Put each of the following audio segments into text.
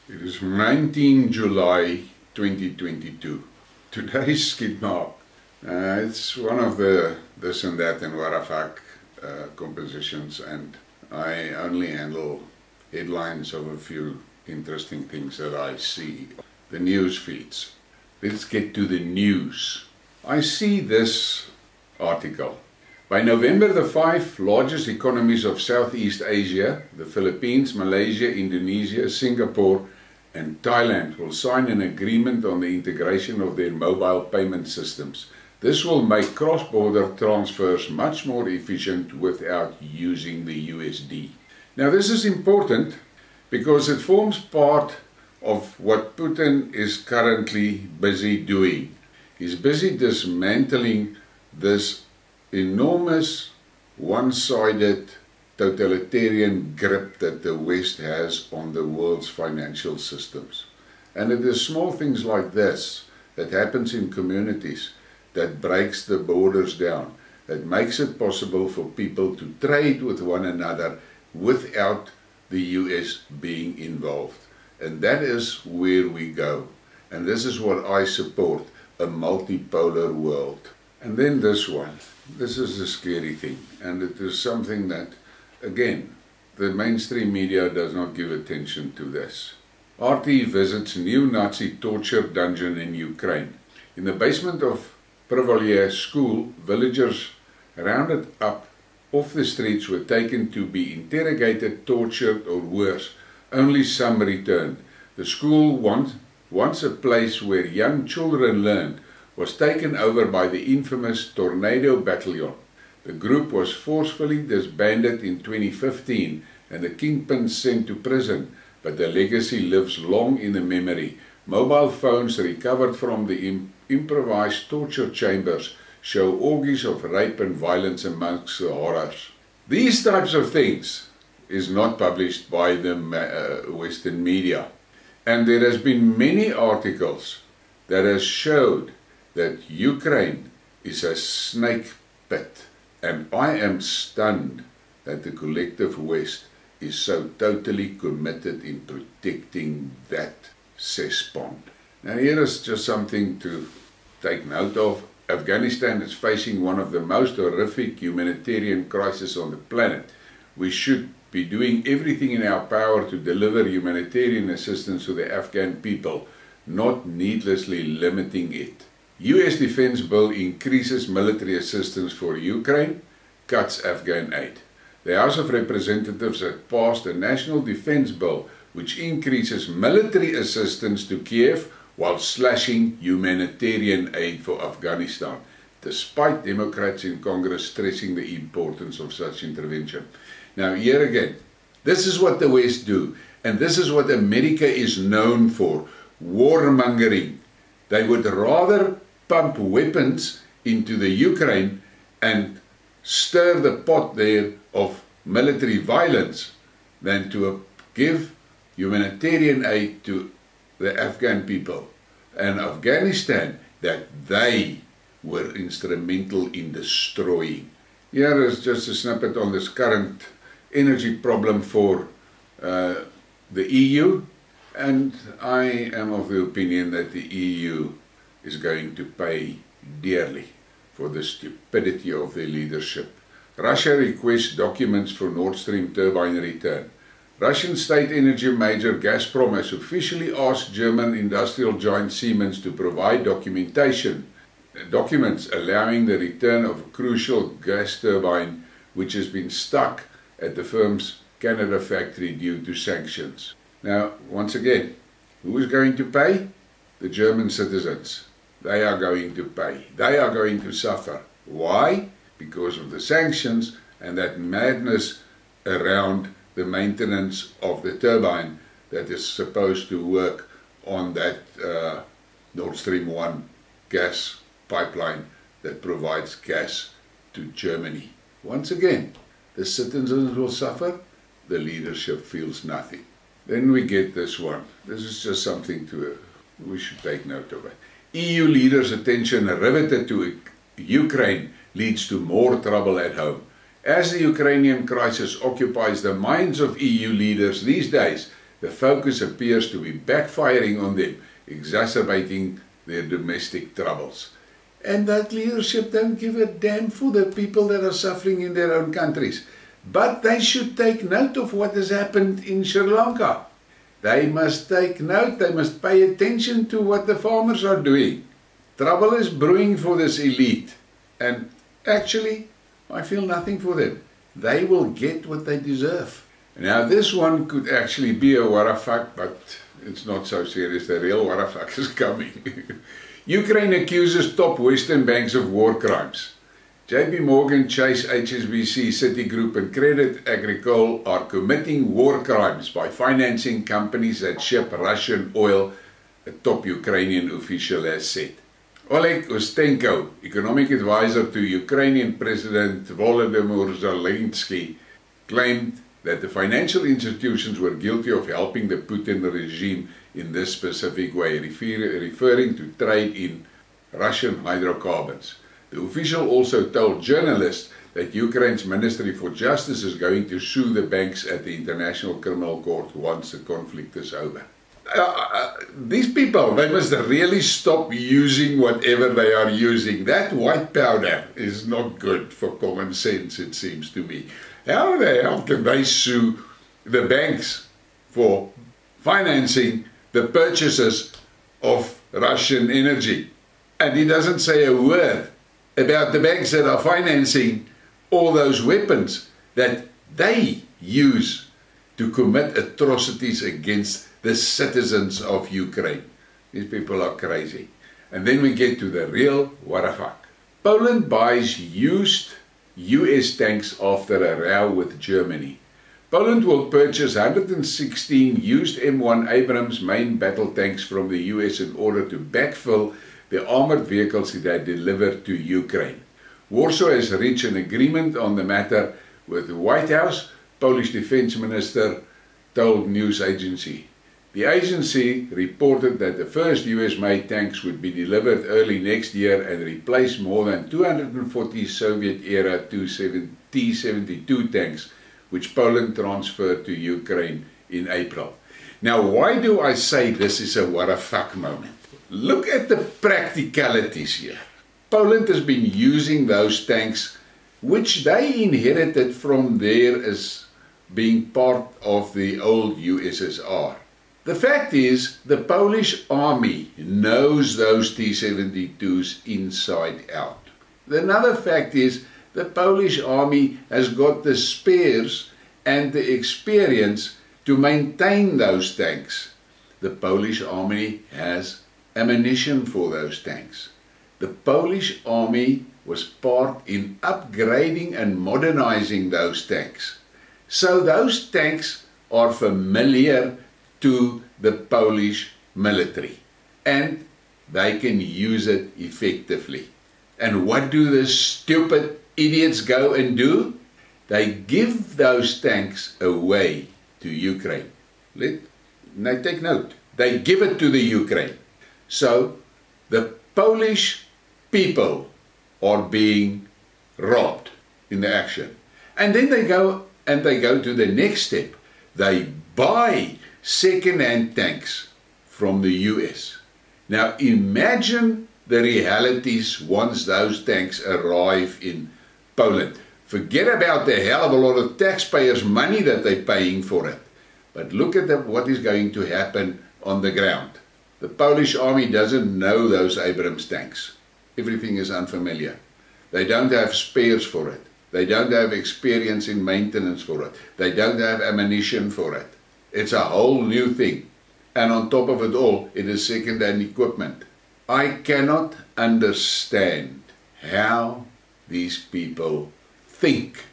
It is 19 July 2022. Today's Skidmark. It's one of the this and that and Warrefak compositions, and I only handle headlines of a few interesting things that I see. The news feeds. Let's get to the news. I see this article. By November, the 5 largest economies of Southeast Asia, the Philippines, Malaysia, Indonesia, Singapore and Thailand, will sign an agreement on the integration of their mobile payment systems. This will make cross-border transfers much more efficient without using the USD. Now, this is important because it forms part of what Putin is currently busy doing. He's busy dismantling this enormous, one-sided, totalitarian grip that the West has on the world's financial systems. And it is small things like this that happens in communities that breaks the borders down, that makes it possible for people to trade with one another without the US being involved. And that is where we go. And this is what I support, a multipolar world. And then this one. This is a scary thing, and it is something that, again, the mainstream media does not give attention to this. Arty visits new Nazi torture dungeon in Ukraine. In the basement of Briekmerke school, villagers rounded up off the streets were taken to be interrogated, tortured or worse. Only some returned. The school, once a place where young children learned, was taken over by the infamous Tornado Battalion. The group was forcefully disbanded in 2015 and the kingpin sent to prison, but the legacy lives long in the memory. Mobile phones recovered from the improvised torture chambers show orgies of rape and violence amongst the horrors. These types of things is not published by the Western media. And there has been many articles that has showed that Ukraine is a snake pit, and I am stunned that the collective West is so totally committed in protecting that cesspond. Now here is just something to take note of. Afghanistan is facing one of the most horrific humanitarian crises on the planet. We should be doing everything in our power to deliver humanitarian assistance to the Afghan people, not needlessly limiting it. US defense bill increases military assistance for Ukraine, cuts Afghan aid. The House of Representatives has passed a national defense bill which increases military assistance to Kiev while slashing humanitarian aid for Afghanistan, despite Democrats in Congress stressing the importance of such intervention. Now, here again, this is what the West do, and this is what America is known for, warmongering. They would rather pump weapons into the Ukraine and stir the pot there of military violence than to give humanitarian aid to the Afghan people and Afghanistan that they were instrumental in destroying. Here is just a snippet on this current energy problem for the EU, and I am of the opinion that the EU is going to pay dearly for the stupidity of their leadership. Russia requests documents for Nord Stream turbine return. Russian state energy major Gazprom has officially asked German industrial giant Siemens to provide documents allowing the return of a crucial gas turbine which has been stuck at the firm's Canada factory due to sanctions. Now, once again, who is going to pay? The German citizens. They are going to pay. They are going to suffer. Why? Because of the sanctions and that madness around the maintenance of the turbine that is supposed to work on that Nord Stream 1 gas pipeline that provides gas to Germany. Once again, the citizens will suffer, the leadership feels nothing. Then we get this one. This is just something we should take note of it. EU leaders' attention riveted to Ukraine leads to more trouble at home. As the Ukrainian crisis occupies the minds of EU leaders these days, the focus appears to be backfiring on them, exacerbating their domestic troubles. And that leadership don't give a damn for the people that are suffering in their own countries. But they should take note of what has happened in Sri Lanka. They must take note, they must pay attention to what the farmers are doing. Trouble is brewing for this elite. And actually, I feel nothing for them. They will get what they deserve. Now this one could actually be a Warrefak, but it's not so serious. The real Warrefak is coming. Ukraine accuses top Western banks of war crimes. JP Morgan Chase, HSBC, Citigroup and Credit Agricole are committing war crimes by financing companies that ship Russian oil, a top Ukrainian official has said. Oleg Ostenko, economic advisor to Ukrainian President Volodymyr Zelensky, claimed that the financial institutions were guilty of helping the Putin regime in this specific way, referring to trade in Russian hydrocarbons. The official also told journalists that Ukraine's Ministry for Justice is going to sue the banks at the International Criminal Court once the conflict is over. These people, they must really stop using whatever they are using. That white powder is not good for common sense, it seems to me. How the hell can they sue the banks for financing the purchases of Russian energy? And he doesn't say a word about the banks that are financing all those weapons that they use to commit atrocities against the citizens of Ukraine. These people are crazy. And then we get to the real Warrefak. Poland buys used US tanks after a row with Germany. Poland will purchase 116 used M1 Abrams main battle tanks from the US in order to backfill the armored vehicles they delivered to Ukraine. Warsaw has reached an agreement on the matter with the White House, Polish Defense Minister told news agency. The agency reported that the first US-made tanks would be delivered early next year and replace more than 240 Soviet-era T-72 tanks, which Poland transferred to Ukraine in April. Now, why do I say this is a Warrefak moment? Look at the practicalities here. Poland has been using those tanks, which they inherited from there as being part of the old USSR. The fact is, the Polish army knows those T-72s inside out. Another fact is, the Polish army has got the spares and the experience to maintain those tanks. The Polish army has ammunition for those tanks. The Polish army was part in upgrading and modernizing those tanks. So those tanks are familiar to the Polish military and they can use it effectively. And what do the stupid idiots go and do? They give those tanks away to Ukraine. Now take note, they give it to the Ukraine. So the Polish people are being robbed in the action. And then they go to the next step. They buy second-hand tanks from the US. Now imagine the realities once those tanks arrive in Poland. Forget about the hell of a lot of taxpayers' money that they're paying for it. But look at what is going to happen on the ground. The Polish army doesn't know those Abrams tanks. Everything is unfamiliar. They don't have spares for it. They don't have experience in maintenance for it. They don't have ammunition for it. It's a whole new thing. And on top of it all, it is second-hand equipment. I cannot understand how these people think.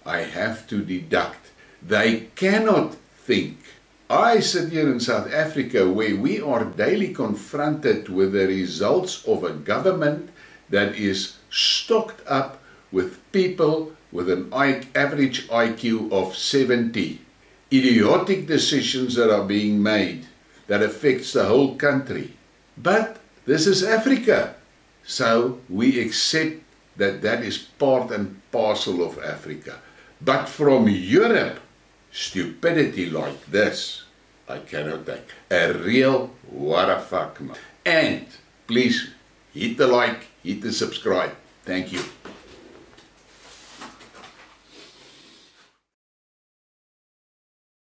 I have to deduct. They cannot think. I sit here in South Africa where we are daily confronted with the results of a government that is stocked up with people with an average IQ of 70. Idiotic decisions that are being made that affects the whole country. But this is Africa. So we accept that that is part and parcel of Africa. But from Europe, stupidity like this, I cannot take. A real Warrefak man. And please hit the like, hit the subscribe. Thank you.